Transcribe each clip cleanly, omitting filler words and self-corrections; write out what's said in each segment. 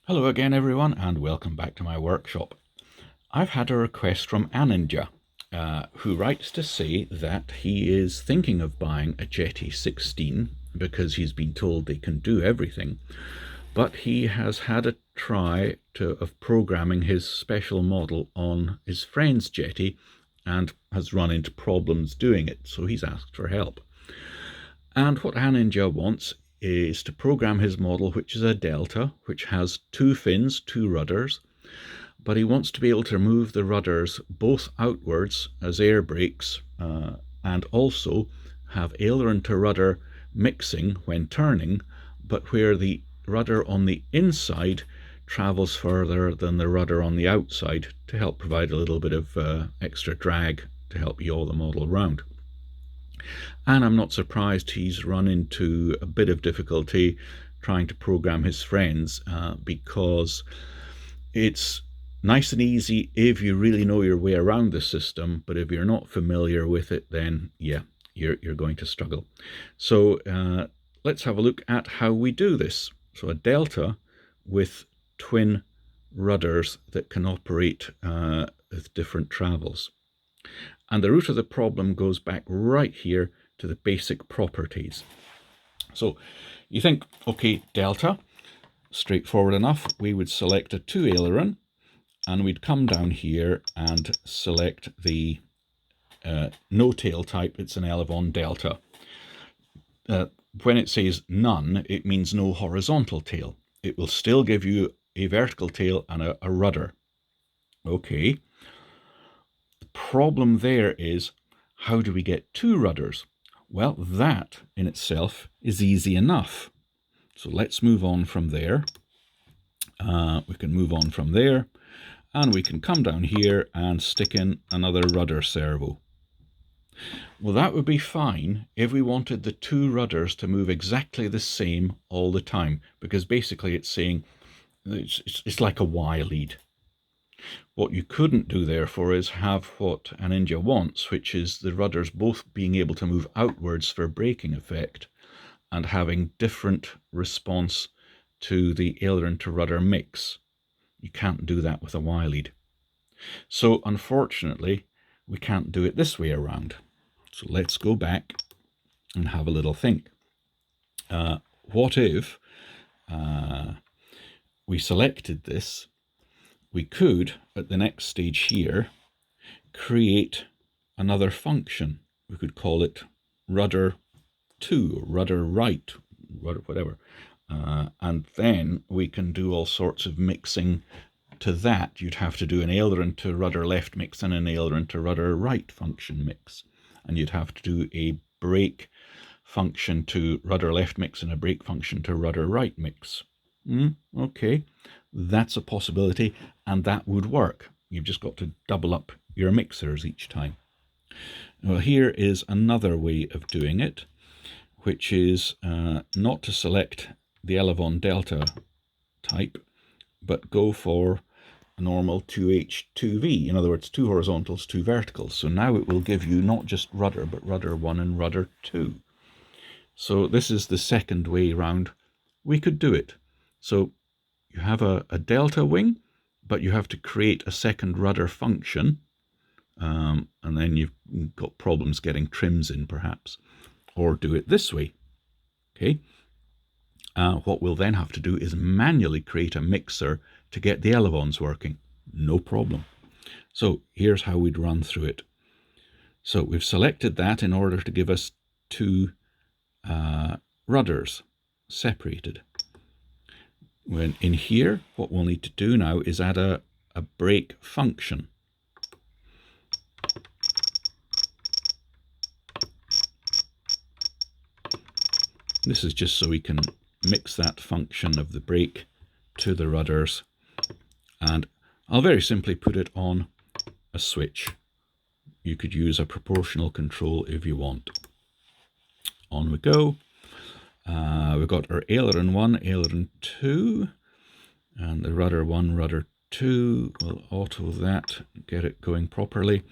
Hello again everyone and welcome back to my workshop. I've had a request from Aninja who writes to say that he is thinking of buying a Jeti 16 because he's been told they can do everything, but he has had a try of programming his special model on his friend's Jeti and has run into problems doing it, so he's asked for help. And what Aninja wants is to program his model, which is a delta, which has two fins, two rudders, but he wants to be able to move the rudders both outwards as air brakes and also have aileron to rudder mixing when turning, but where the rudder on the inside travels further than the rudder on the outside to help provide a little bit of extra drag to help yaw the model round. And I'm not surprised he's run into a bit of difficulty trying to program his friends because it's nice and easy if you really know your way around the system, but if you're not familiar with it, then yeah, you're going to struggle. So let's have a look at how we do this. So a delta with twin rudders that can operate with different travels. And the root of the problem goes back right here to the basic properties. So you think, okay, delta, straightforward enough. We would select a 2 aileron and we'd come down here and select the no tail type. It's an elevon delta. When it says none, it means no horizontal tail. It will still give you a vertical tail and a rudder. Okay. The problem there is, how do we get 2 rudders? Well, that in itself is easy enough. So let's move on from there. We can move on from there and we can come down here and stick in another rudder servo. Well, that would be fine if we wanted the 2 rudders to move exactly the same all the time, because basically it's saying it's like a Y lead. What you couldn't do, therefore, is have what Aninja wants, which is the rudders both being able to move outwards for braking effect and having different response to the aileron to rudder mix. You can't do that with a Y lead. So unfortunately, we can't do it this way around. So let's go back and have a little think. What if we selected this? We could, at the next stage here, create another function. We could call it rudder 2 or rudder right, rudder whatever. And then we can do all sorts of mixing to that. You'd have to do an aileron to rudder left mix and an aileron to rudder right function mix. And you'd have to do a brake function to rudder left mix and a brake function to rudder right mix. Okay, that's a possibility, and that would work. You've just got to double up your mixers each time. Well, here is another way of doing it, which is not to select the elevon delta type, but go for a normal 2H 2V. In other words, 2 horizontals, 2 verticals. So now it will give you not just rudder, but rudder 1 and rudder 2. So this is the second way round we could do it. So you have a delta wing, but you have to create a second rudder function, and then you've got problems getting trims in perhaps, or do it this way. Okay. What we'll then have to do is manually create a mixer to get the elevons working. No problem. So here's how we'd run through it. So we've selected that in order to give us 2 rudders separated. When in here, what we'll need to do now is add a brake function. This is just so we can mix that function of the brake to the rudders, and I'll very simply put it on a switch. You could use a proportional control if you want. On we go. We've got our aileron 1, aileron 2, and the rudder 1, rudder 2. We'll auto that, get it going properly.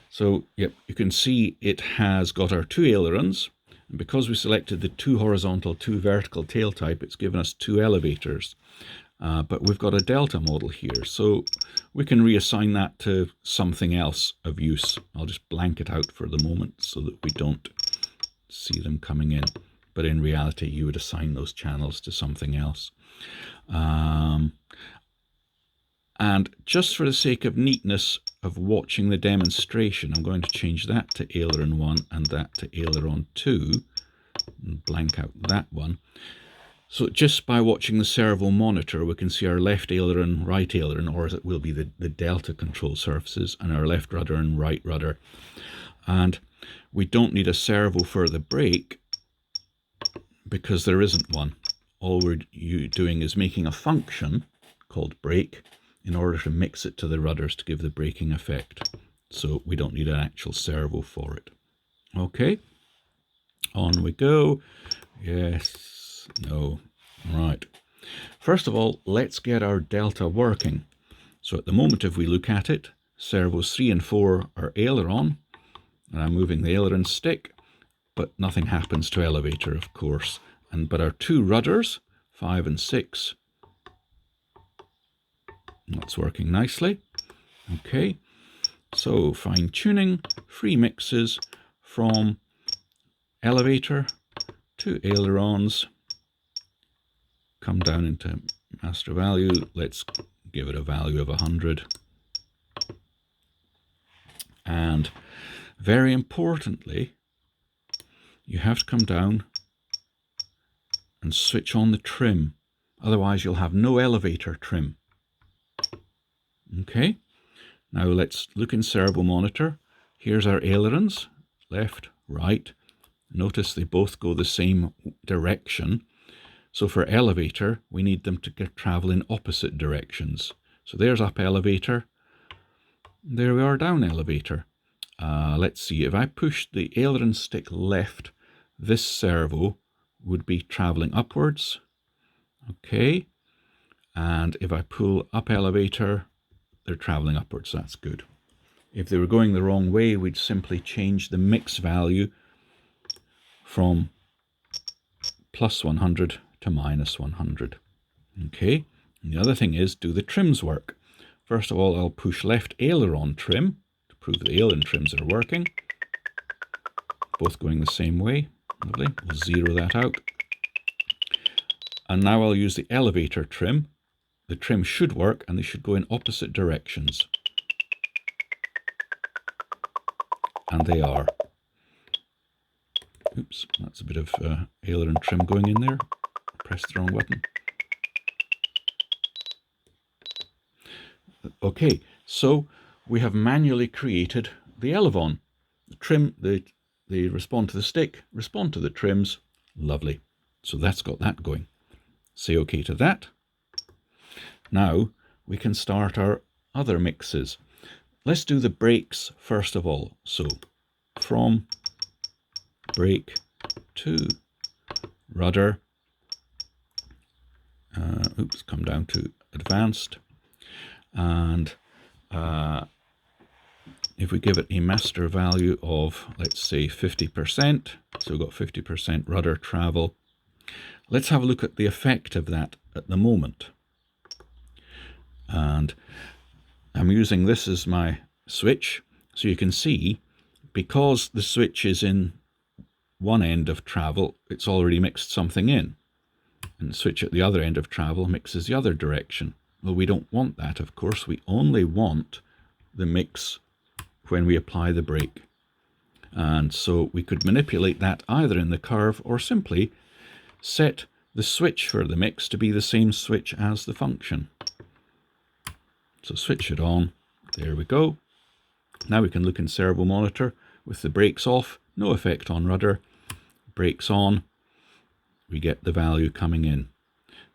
So, yep, you can see it has got our 2 ailerons. And because we selected the 2 horizontal, 2 vertical tail type, it's given us 2 elevators. but we've got a delta model here, so we can reassign that to something else of use. I'll just blank it out for the moment so that we don't see them coming in, but in reality you would assign those channels to something else. And just for the sake of neatness of watching the demonstration, I'm going to change that to aileron 1 and that to aileron 2, and blank out that one. So just by watching the servo monitor, we can see our left aileron, right aileron, or as it will be the delta control surfaces, and our left rudder and right rudder. And we don't need a servo for the brake because there isn't one. All we're doing is making a function called brake in order to mix it to the rudders to give the braking effect. So we don't need an actual servo for it. Okay, on we go. Yes, no, right. First of all, let's get our delta working. So at the moment, if we look at it, servos 3 and 4 are aileron, and I'm moving the aileron stick, but nothing happens to elevator, of course. But our 2 rudders, 5 and 6, that's working nicely. Okay, so fine tuning, free mixes from elevator to ailerons, come down into master value. Let's give it a value of 100. And very importantly, you have to come down and switch on the trim. Otherwise you'll have no elevator trim. Okay, now let's look in servo monitor. Here's our ailerons, left, right. Notice they both go the same direction. So for elevator, we need them to travel in opposite directions. So there's up elevator. There we are, down elevator. Let's see, if I push the aileron stick left, this servo would be traveling upwards. Okay, and if I pull up elevator, they're traveling upwards. That's good. If they were going the wrong way, we'd simply change the mix value from plus 100 to minus 100. Okay, and the other thing is, do the trims work? First of all, I'll push left aileron trim to prove the aileron trims are working. Both going the same way. Lovely. We'll zero that out. And now I'll use the elevator trim. The trim should work and they should go in opposite directions. And they are. Oops, that's a bit of aileron trim going in there. Pressed the wrong button. Okay, so we have manually created the elevon. The trim, they respond to the stick, respond to the trims. Lovely. So that's got that going. Say OK to that. Now we can start our other mixes. Let's do the brakes first of all. So from brake to rudder. Oops, come down to advanced. And if we give it a master value of, let's say, 50%, so we've got 50% rudder travel. Let's have a look at the effect of that at the moment. And I'm using this as my switch, so you can see, because the switch is in one end of travel, it's already mixed something in. And the switch at the other end of travel mixes the other direction. Well, we don't want that, of course. We only want the mix when we apply the brake. And so we could manipulate that either in the curve or simply set the switch for the mix to be the same switch as the function. So switch it on. There we go. Now we can look in servo monitor with the brakes off, no effect on rudder. Brakes on, we get the value coming in.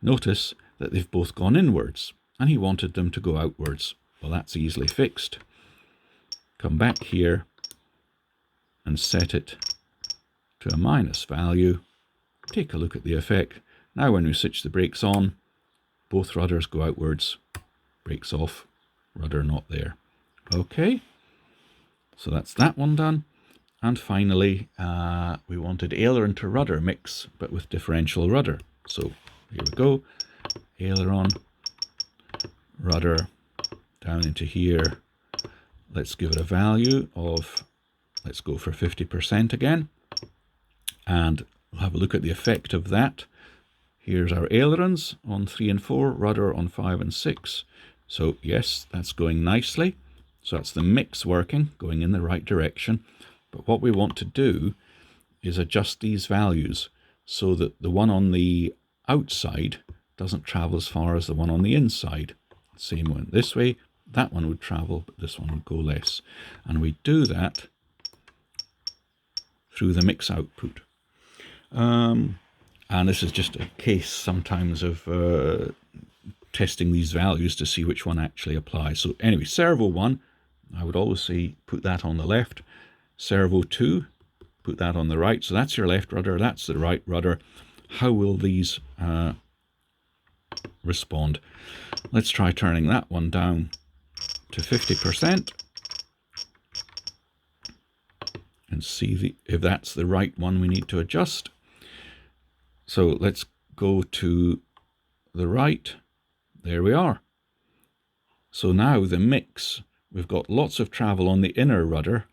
Notice that they've both gone inwards and he wanted them to go outwards. Well, that's easily fixed. Come back here and set it to a minus value. Take a look at the effect. Now when we switch the brakes on, both rudders go outwards. Brakes off, rudder not there. Okay, so that's that one done. And finally, we wanted aileron to rudder mix, but with differential rudder. So here we go, aileron rudder down into here. Let's give it a value of, let's go for 50% again, and we'll have a look at the effect of that. Here's our ailerons on 3 and 4, rudder on 5 and 6. So yes, that's going nicely. So that's the mix working, going in the right direction. But what we want to do is adjust these values so that the one on the outside doesn't travel as far as the one on the inside. Same one this way, that one would travel, but this one would go less. And we do that through the mix output. And this is just a case sometimes of testing these values to see which one actually applies. So anyway, servo 1, I would always say put that on the left. Servo 2, put that on the right. So that's your left rudder, that's the right rudder. How will these respond? Let's try turning that one down to 50% and see if that's the right one we need to adjust. So let's go to the right. There we are. So now the mix, we've got lots of travel on the inner rudder,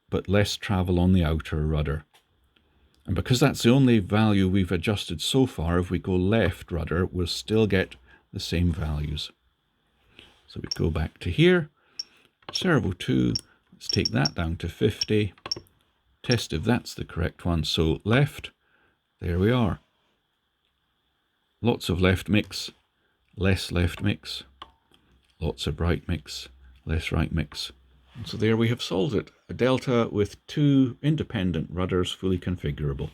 but less travel on the outer rudder. And because that's the only value we've adjusted so far, if we go left rudder, we'll still get the same values. So we go back to here, servo 2, let's take that down to 50, test if that's the correct one. So left, there we are. Lots of left mix, less left mix, lots of right mix, less right mix. And so there we have solved it. A delta with 2 independent rudders fully configurable.